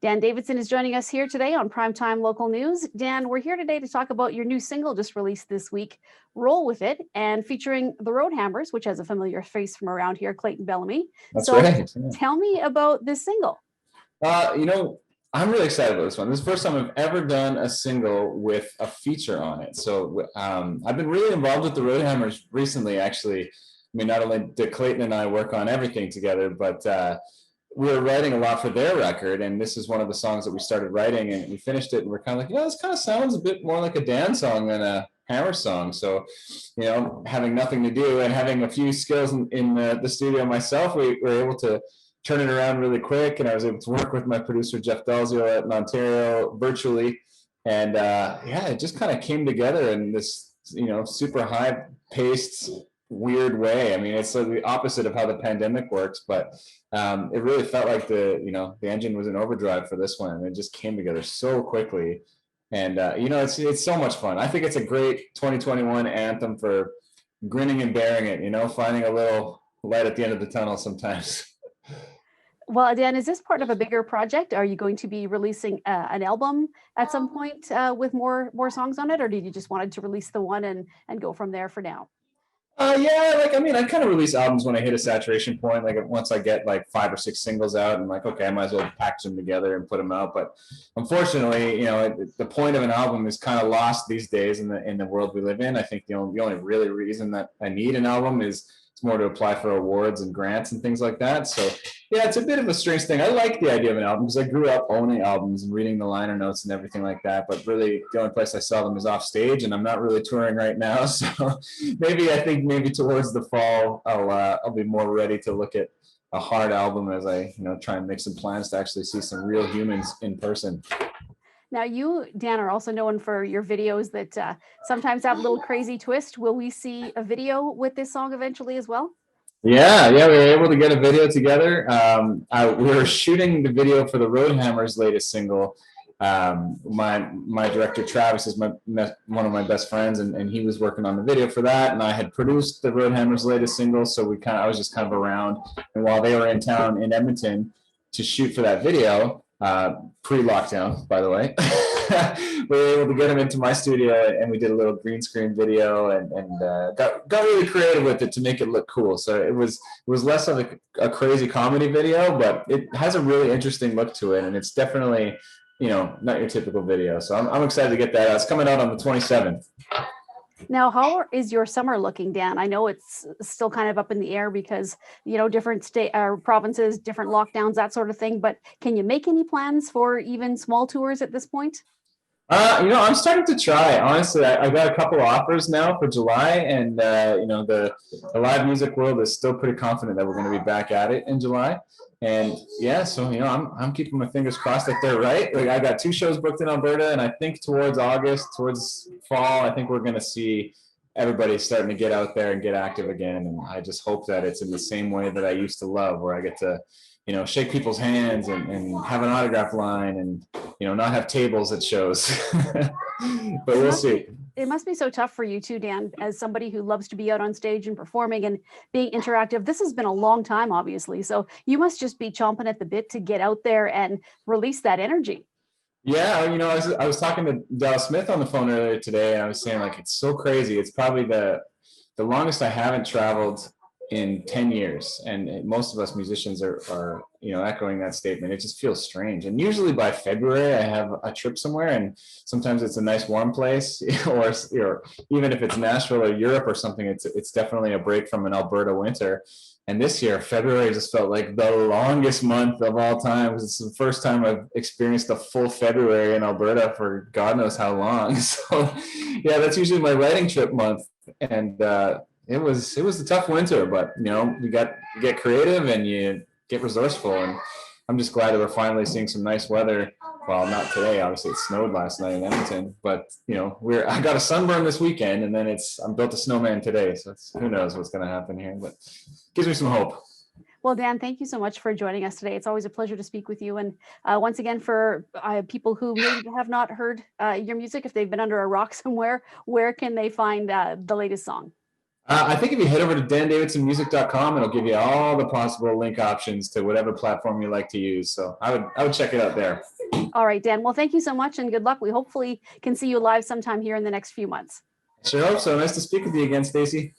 Dan Davidson is joining us here today on Primetime Local News. Dan, we're here today to talk about your new single just released this week, Roll With It, and featuring the Roadhammers, which has a familiar face from around here, Clayton Bellamy. That's right. Yeah. Tell me about this single. I'm really excited about this one. This is the first time I've ever done a single with a feature on it. So I've been really involved with the Roadhammers recently, actually. I mean, not only did Clayton and I work on everything together, but we were writing a lot for their record, and this is one of the songs that we started writing, and we finished it, and we're kind of like, this kind of sounds a bit more like a Dan song than a Hammer song. So, having nothing to do and having a few skills in the studio myself, we were able to turn it around really quick, and I was able to work with my producer Jeff Delzio in Ontario virtually, and it just kind of came together in this super high-paced weird way. I mean, it's like the opposite of how the pandemic works, but it really felt like the engine was in overdrive for this one, and it just came together so quickly. And it's so much fun. I think it's a great 2021 anthem for grinning and bearing it, finding a little light at the end of the tunnel sometimes. Well, Dan, is this part of a bigger project? Are you going to be releasing an album at some point with more songs on it, or did you just wanted to release the one and go from there for now? I kind of release albums when I hit a saturation point. Like once I get like 5 or 6 singles out, I'm like, okay, I might as well package them together and put them out. But unfortunately, the point of an album is kind of lost these days in the world we live in. I think the only really reason that I need an album is it's more to apply for awards and grants and things like that. So yeah, it's a bit of a strange thing. I like the idea of an album because I grew up owning albums and reading the liner notes and everything like that. But really, the only place I sell them is off stage, and I'm not really touring right now. So maybe towards the fall, I'll be more ready to look at a hard album as I try and make some plans to actually see some real humans in person. Now, you, Dan, are also known for your videos that sometimes have a little crazy twist. Will we see a video with this song eventually as well? Yeah, we were able to get a video together. We were shooting the video for the Roadhammers' latest single. My director Travis is one of my best friends, and he was working on the video for that. And I had produced the Roadhammers' latest single, so I was just kind of around. And while they were in town in Edmonton to shoot for that video, pre-lockdown, by the way, we were able to get him into my studio, and we did a little green screen video, and got really creative with it to make it look cool. So it was less of a crazy comedy video, but it has a really interesting look to it, and it's definitely not your typical video. So I'm excited to get that out. It's coming out on the 27th. Now, how is your summer looking, Dan? I know it's still kind of up in the air because, different state or provinces, different lockdowns, that sort of thing. But can you make any plans for even small tours at this point? I'm starting to try. Honestly, I got a couple offers now for July, and the live music world is still pretty confident that we're going to be back at it in July. And so I'm keeping my fingers crossed that they're right. Like, I got 2 shows booked in Alberta, and I think towards August, towards fall, I think we're going to see everybody starting to get out there and get active again. And I just hope that it's in the same way that I used to love, where I get to shake people's hands and have an autograph line and not have tables at shows. But we'll see. It must be so tough for you too, Dan, as somebody who loves to be out on stage and performing and being interactive. This has been a long time, obviously. So you must just be chomping at the bit to get out there and release that energy. Yeah, I was talking to Dallas Smith on the phone earlier today, and I was saying, like, it's so crazy. It's probably the longest I haven't traveled in 10 years, and most of us musicians are echoing that statement. It just feels strange, and usually by February I have a trip somewhere, and sometimes it's a nice warm place, or even if it's Nashville or Europe or something, it's definitely a break from an Alberta winter. And this year, February just felt like the longest month of all time. It's the first time I've experienced a full February in Alberta for God knows how long. So yeah, that's usually my writing trip month, and it was a tough winter, but you get creative and you get resourceful, and I'm just glad that we're finally seeing some nice weather. Well, not today, obviously it snowed last night in Edmonton, but I got a sunburn this weekend, and then I'm built a snowman today, so who knows what's going to happen here, but gives me some hope. Well, Dan, thank you so much for joining us today. It's always a pleasure to speak with you. And once again, for people who maybe have not heard your music, if they've been under a rock somewhere, where can they find the latest song? I think if you head over to dandavidsonmusic.com, it'll give you all the possible link options to whatever platform you like to use. So I would check it out there. All right, Dan. Well, thank you so much and good luck. We hopefully can see you live sometime here in the next few months. Sure hope so. Nice to speak with you again, Stacy.